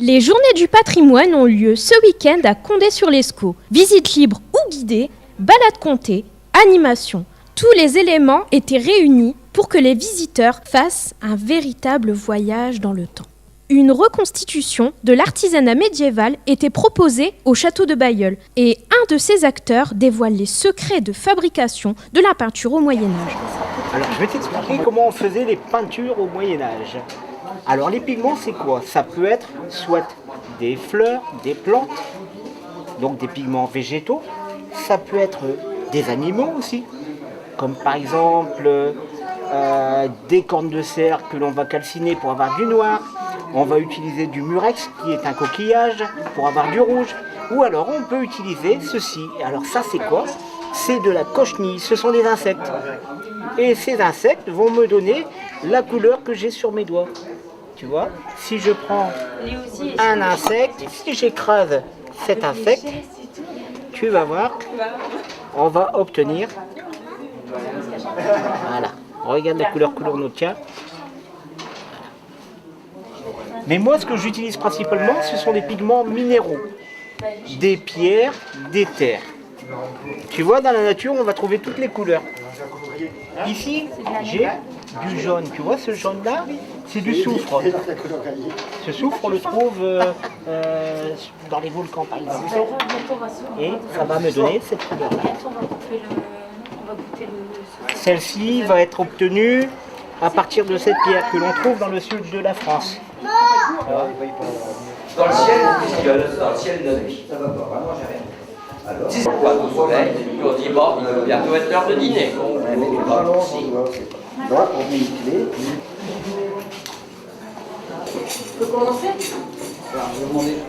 Les Journées du patrimoine ont lieu ce week-end à Condé-sur-Lescaut. Visite libre ou guidée, balade comptée, animation. Tous les éléments étaient réunis pour que les visiteurs fassent un véritable voyage dans le temps. Une reconstitution de l'artisanat médiéval était proposée au château de Bailleul et un de ses acteurs dévoile les secrets de fabrication de la peinture au Moyen-Âge. Alors je vais t'expliquer comment on faisait les peintures au Moyen-Âge. Alors les pigments c'est quoi? Ça peut être soit des fleurs, des plantes, donc des pigments végétaux. Ça peut être des animaux aussi, comme par exemple des cornes de cerf que l'on va calciner pour avoir du noir. On va utiliser du murex qui est un coquillage pour avoir du rouge. Ou alors on peut utiliser ceci. Alors ça c'est quoi? C'est de la cochenille, ce sont des insectes. Et ces insectes vont me donner la couleur que j'ai sur mes doigts. Tu vois, si je prends un insecte, si j'écrase cet insecte, tu vas voir, on va obtenir, voilà, regarde la couleur que l'on obtient. Mais moi, ce que j'utilise principalement, ce sont des pigments minéraux, des pierres, des terres. Tu vois, dans la nature, on va trouver toutes les couleurs. Ici, j'ai du jaune. Tu vois, ce jaune-là, c'est du soufre. Ce soufre, on le trouve dans les volcans, par exemple. Et ça va me donner cette couleur-là. Celle-ci va être obtenue à partir de cette pierre que l'on trouve dans le sud de la France. Dans le ciel, qu'est-ce qu'il y a dans le ciel de nuit? Ça va pas, vraiment j'ai rien. Alors, 10 fois au soleil, et puis on dit bon, il va bientôt être l'heure de dîner.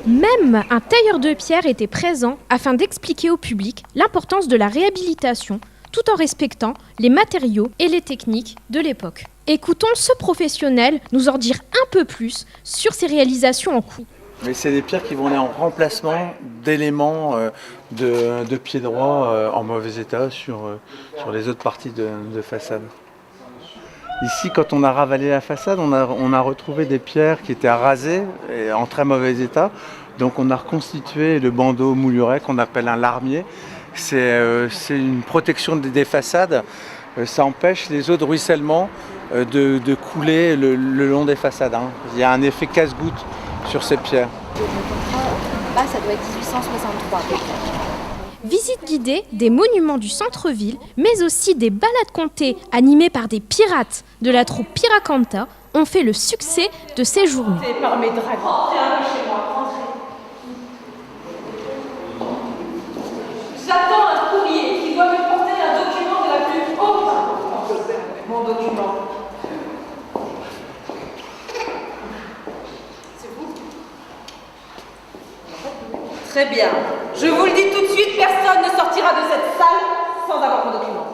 Même un tailleur de pierre était présent afin d'expliquer au public l'importance de la réhabilitation tout en respectant les matériaux et les techniques de l'époque. Écoutons ce professionnel nous en dire un peu plus sur ses réalisations en cours. Mais c'est des pierres qui vont aller en remplacement d'éléments de pied droit en mauvais état sur les autres parties de façade. Ici, quand on a ravalé la façade, on a retrouvé des pierres qui étaient rasées et en très mauvais état. Donc on a reconstitué le bandeau mouluré qu'on appelle un larmier. C'est une protection des façades. Ça empêche les eaux de ruissellement de couler le long des façades. Il y a un effet casse-goutte sur ces pierres. Là, ça doit être 1863 à peu près. Visite guidée des monuments du centre-ville, mais aussi des balades comptées animées par des pirates de la troupe Piracanta ont fait le succès de ces journées. C'est par mes dragons. J'attends un courrier qui doit me porter un document de la plus haute importance. Mon document. C'est vous? Très bien. Je vous le dis tout de suite, personne ne sortira de cette salle sans avoir mon document.